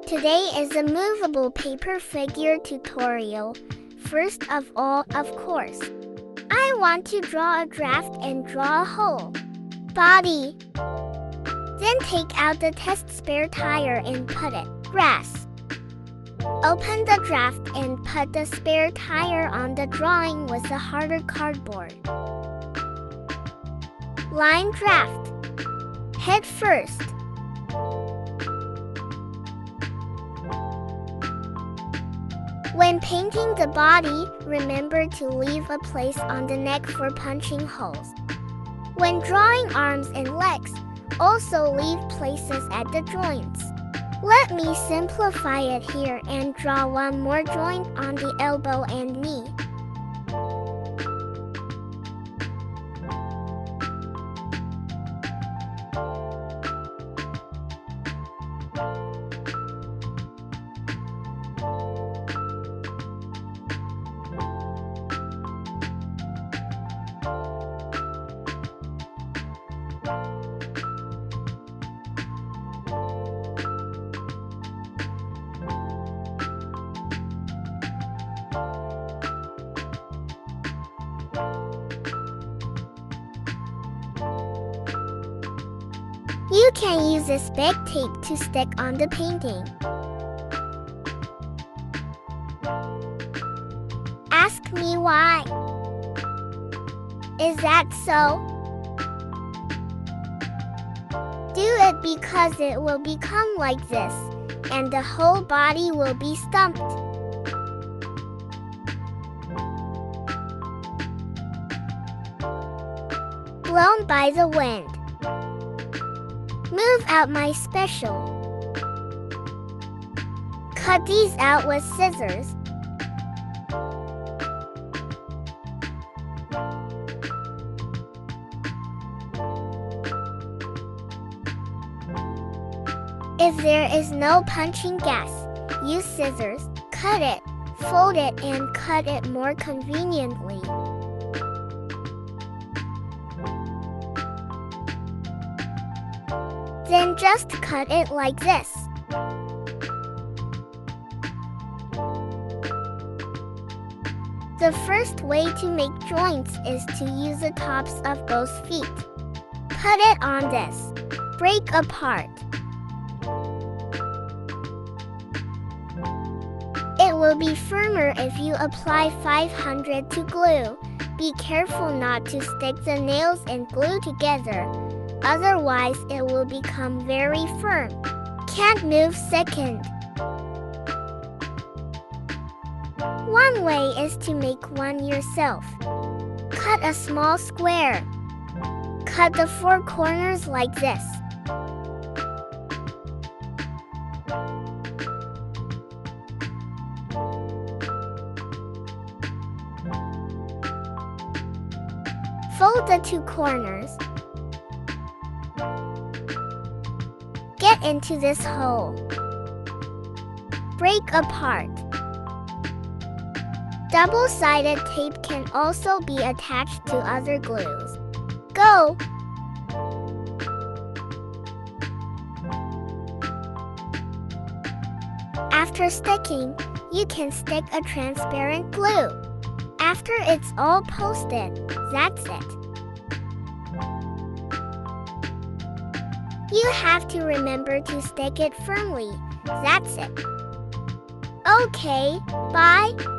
Today is a movable paper figure tutorial. First of all, of course, I want to draw a draft and draw a whole body. Then take out the test spare tire and put it grass. Open the draft and put the spare tire on the drawing with the harder cardboard. Line draft. Head first. When painting the body, remember to leave a place on the neck for punching holes. When drawing arms and legs, also leave places at the joints. Let me simplify it here and draw one more joint on the elbow and knee. You can use this big tape to stick on the painting. Ask me why. Is that so? Do it because it will become like this, and the whole body will be stumped. Blown by the wind. Move out my special. Cut these out with scissors. If there is no punching gas, use scissors, cut it, fold it and cut it more conveniently. Then just cut it like this. The first way to make joints is to use the tops of both feet. Put it on this. Break apart. It will be firmer if you apply 500 to glue. Be careful not to stick the nails and glue together. Otherwise, it will become very firm. Can't move second. One way is to make one yourself. Cut a small square. Cut the four corners like this. Fold the two corners. Get into this hole. Break apart. Double-sided tape can also be attached to other glues. Go! After sticking, you can stick a transparent glue. After it's all posted, that's it. You have to remember to stick it firmly. That's it. Okay, bye.